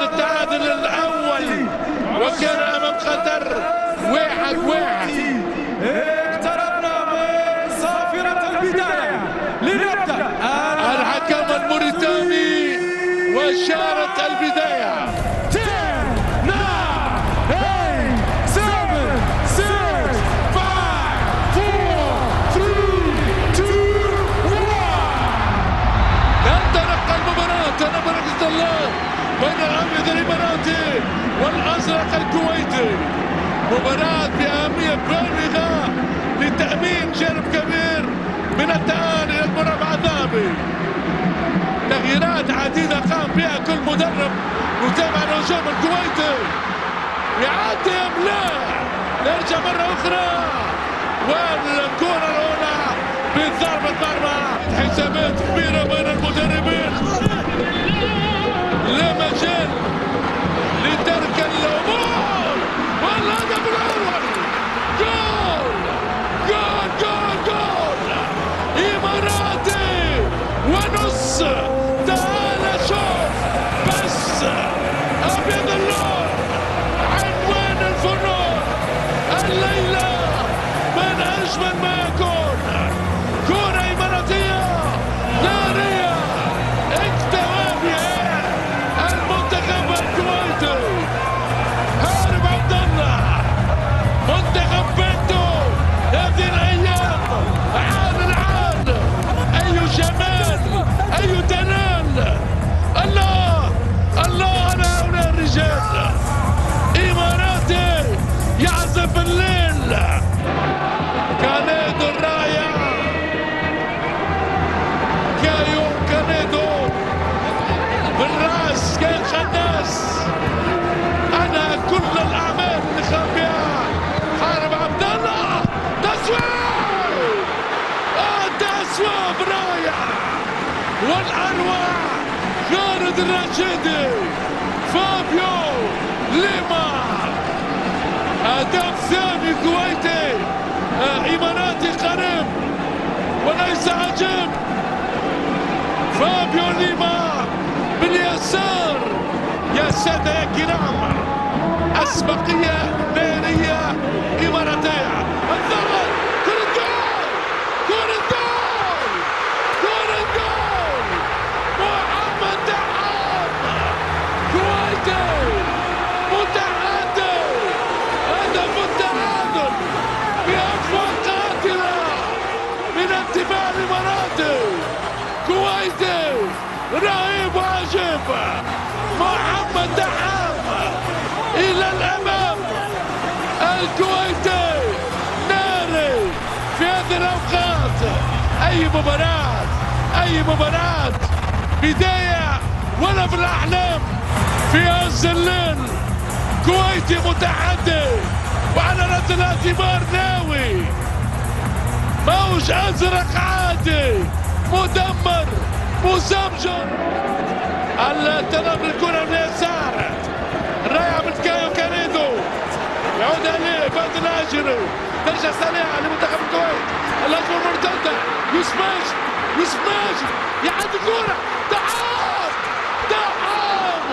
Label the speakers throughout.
Speaker 1: التعادل الأول وكان أمام قطر 1-1.
Speaker 2: اقتربنا من صافرة البداية لنبدأ
Speaker 1: الحكم الموريتاني وإشارة البداية.
Speaker 2: 10 9 8 7 6 5 4 3 2 1.
Speaker 1: تنطلق المباراة تبارك الله بين الأبيض الإماراتي والأزرق الكويتي. مباراة بأهمية بالغة لتأمين جانب كبير من التأهل إلى المربع الذهبي. تغييرات عديدة قام بها كل مدرب. نتابع الهجوم الكويتي، يعدي أم لا؟ يرجع مرة أخرى والكرة الأولى بضربة مرمى. حسابات كبيرة بين المدربين، لا مجال لترك الأمور. والهدف الأول جول جول جول جول إماراتي ونص. تعال شوف بس أبيض اللون عنوان الفنون الليلة من أجمل ما يكون. كرة إماراتية نارية اكتوى بها المنتخب الكويتي. هارب عبد الله منتخب بنتو هذه الأيام عال العال. أي جمال أي دلال. الله الله على هؤلاء الرجال. إماراتي يعزف الليل. كانيدو الرائع كايو كانيدو بالراس كان خناس. أنا كل الأعمال اللي خاب بها حارب عبد الله. تسويق تسويق رائع والأروع. خالد الراشدي فابيو ليما هدف ثاني كويتي إماراتي قريب وليس عجيب. فابيو ليما باليسار. يا سادة يا كرام، أسبقية نارية إماراتية. الضغط كرة جول كرة جول كرة جول. محمد دحام كويتي متعادل. هدف التعادل بأقوى قاتلة من انتباه الإماراتي. كويتي رهيب وعجيب. محمد دحام إلى الأمام. الكويتي ناري في هذه الأوقات. أي مباراة بداية ولا في الأحلام. في عز الليل كويتي متحدي وعلى رأس الاعتبار ناوي. موج أزرق عادي مدمر مزمجر. التنقل الكرة من اليسار رائع من كايو كانيدو. يعود عليه بعد الهاجري. ترجع سريعة لمنتخب الكويت. الهجمة المرتدة يوسف ماجد يعدي الكرة. دحام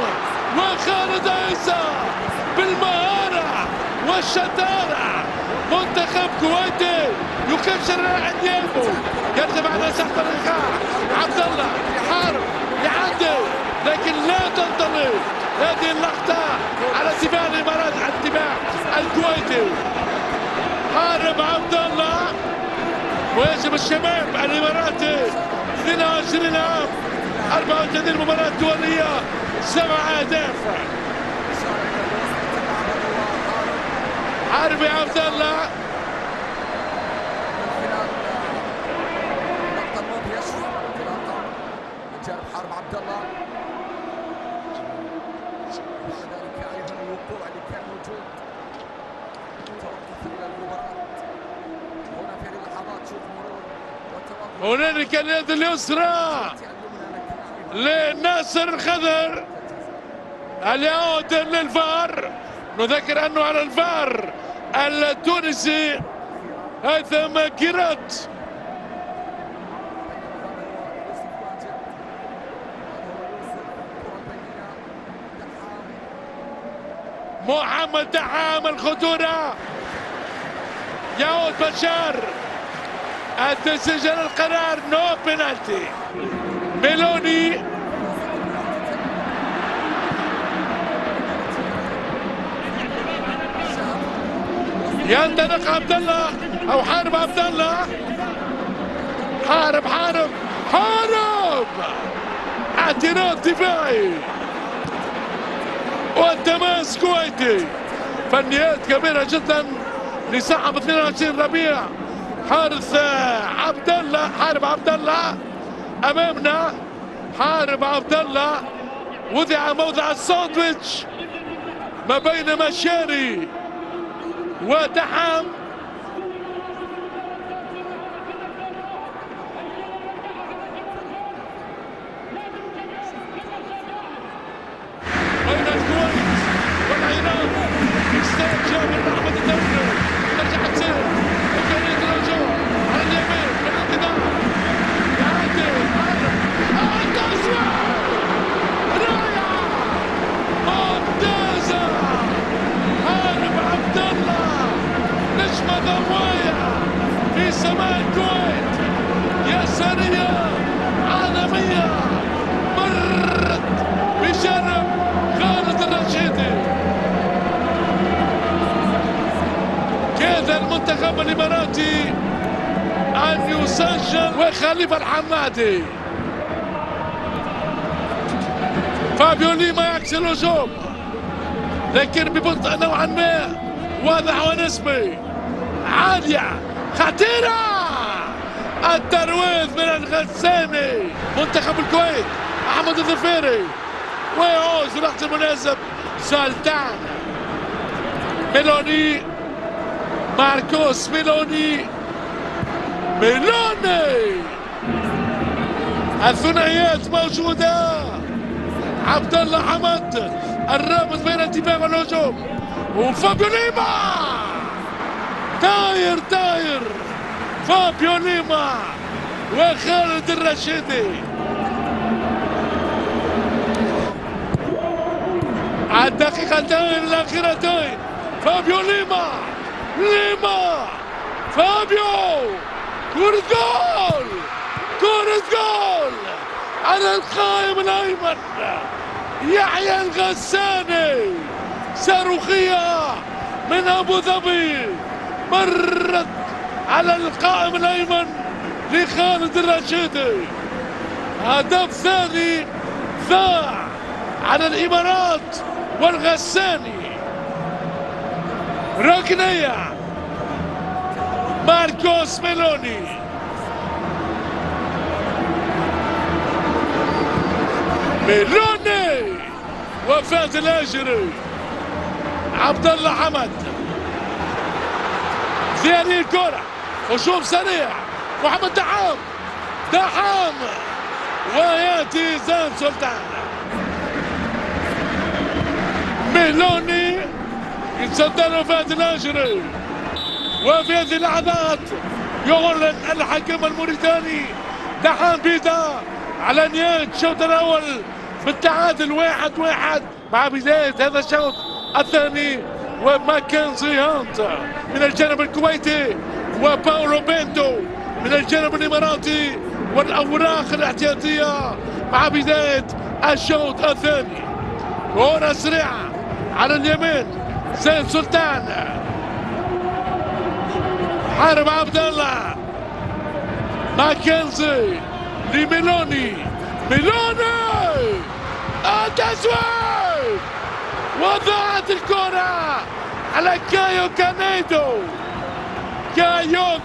Speaker 1: وخالد عيسى بالمهارة والشطارة. منتخب كويتي يقيم شرائع ديالبو. يرجع على ساحة الإيقاع. عبد الله يحارب يعدي لكن لا تنطلق هذه اللقطة على انتباه الإمارات، على انتباه الكويتي. حارب عبد الله ويجب الشباب الإماراتي 22 عام 34 مباراة دولية 7 أهداف. حارب يا عبد الله.
Speaker 3: حارب عبد الله. وكذلك ايضا الوقوع اللي كان موجود توقف الى المباراه هنا في اللحظات. شوف مرور وتوقف.
Speaker 1: هنالك اليد اليسرى لناصر الخضر. اليعود للفار. نذكر انه على الفار التونسي هيثم كيرات. محمد دحام الخطورة، يعود بشار التسجيل القرار نو بينالتي. ميلوني ينطلق عبد الله او حارب عبد الله، حارب اعتراض دفاعي والتماس كويتي. فنيات كبيرة جدا لصاحب 22 ربيع حارس عبد الله. حارب عبد الله امامنا، حارب عبد الله وضع موضع الساندويتش ما بين مشاري ودحام. بين الكويت والعراق استاد جابر احمد الدولي، ترجع تصير امكانيه الهجوم على اليمين بالانقضاء، يعدي التسويق رائعه ممتازه. حارب عبد الله نجمه ضويه في سماء الكويت، يساريه عالميه مرت بجانب خالد الرشيدي. كاد المنتخب الاماراتي ان يسجل وخليفه الحمادي. فابيو ليما يعكس الهجوم لكن ببطء نوعا ما واضح ونسبي. عاليه خطيره، الترويض من الغساني. منتخب الكويت احمد الظفيري ويعود في الوقت المناسب سلطان ميلوني، ماركوس ميلوني. الثنائيات موجوده، عبد الله حمد الرابط بين الدفاع والهجوم، وفابيو ليما طاير فابيو ليما وخالد الرشيدي. الدقيقتين الاخيرتين فابيو ليما فابيو كرة جول على القائم الايمن يحيى الغساني، صاروخية من ابو ظبي مرت على القائم الايمن لخالد الرشيدي. هدف ثاني ضاع على الامارات والغساني. ركنية ماركوس ميلوني، وفاز الاجري. عبد الله حمد ثاني الكرة، هجوم سريع محمد دحام وياتي زين سلطان. ميلوني يتصدر فاز الاجري، وفي هذه اللحظات يعلن الحكم الموريتاني دحام بيدا على نهاية الشوط الأول بالتعادل 1-1 مع بداية هذا الشوط الثاني. وماكنزي هانت من الجانب الكويتي وباولو بينتو من الجانب الإماراتي، والأوراق الاحتياطية مع بداية الشوط الثاني. كرة سريعة على اليمين زين سلطان، حارب عبد الله، ماكنزي لميلوني التسويق، وضاعت الكرة على كايو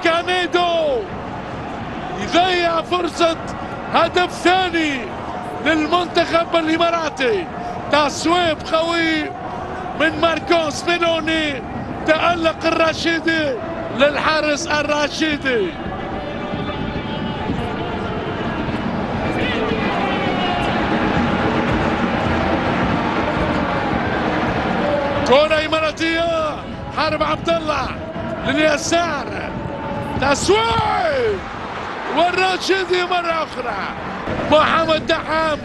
Speaker 1: كانيدو يضيع فرصة هدف ثاني للمنتخب الإماراتي. تصويب قوي من ماركوس ميلوني، تألق الرشيدي للحارس الرشيدي. كرة إماراتية، حارب عبد الله لليسار، تسويق والرشيدي مرة أخرى. محمد دحام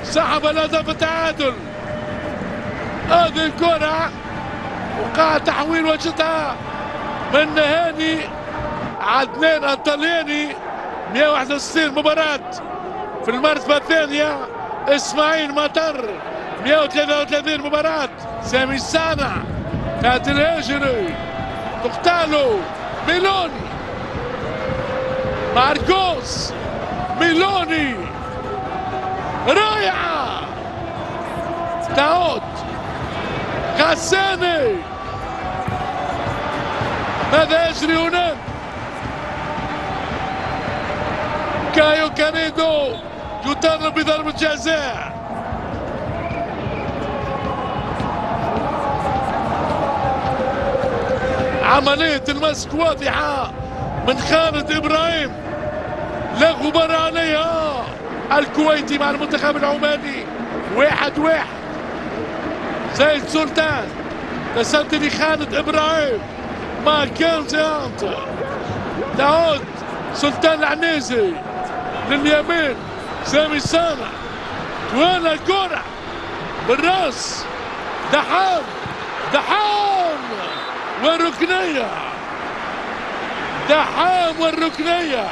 Speaker 1: سحب الهدف التعادل. هذه الكرة وقع تحويل وجدها من هاني عدنان الطلياني. 161 مباراة في المرتبة الثانية. اسماعيل مطر 133 مباراة. سامي صانع فهد الهاجري تقتالو ميلوني ماركوس ميلوني رائعة. تعود غساني. ماذا يجري هناك؟ كايو كانيدو يطالب بضربة جزاء. عملية المسك واضحة من خالد إبراهيم، لا غبار عليها. الكويتي مع المنتخب العماني 1-1. زايد سلطان تسدد لخالد إبراهيم مع كالزيانت. تعود سلطان العنيزي لليمين. سامي صانع طوال الكرة بالراس. دحام والركنية. دحام والركنية.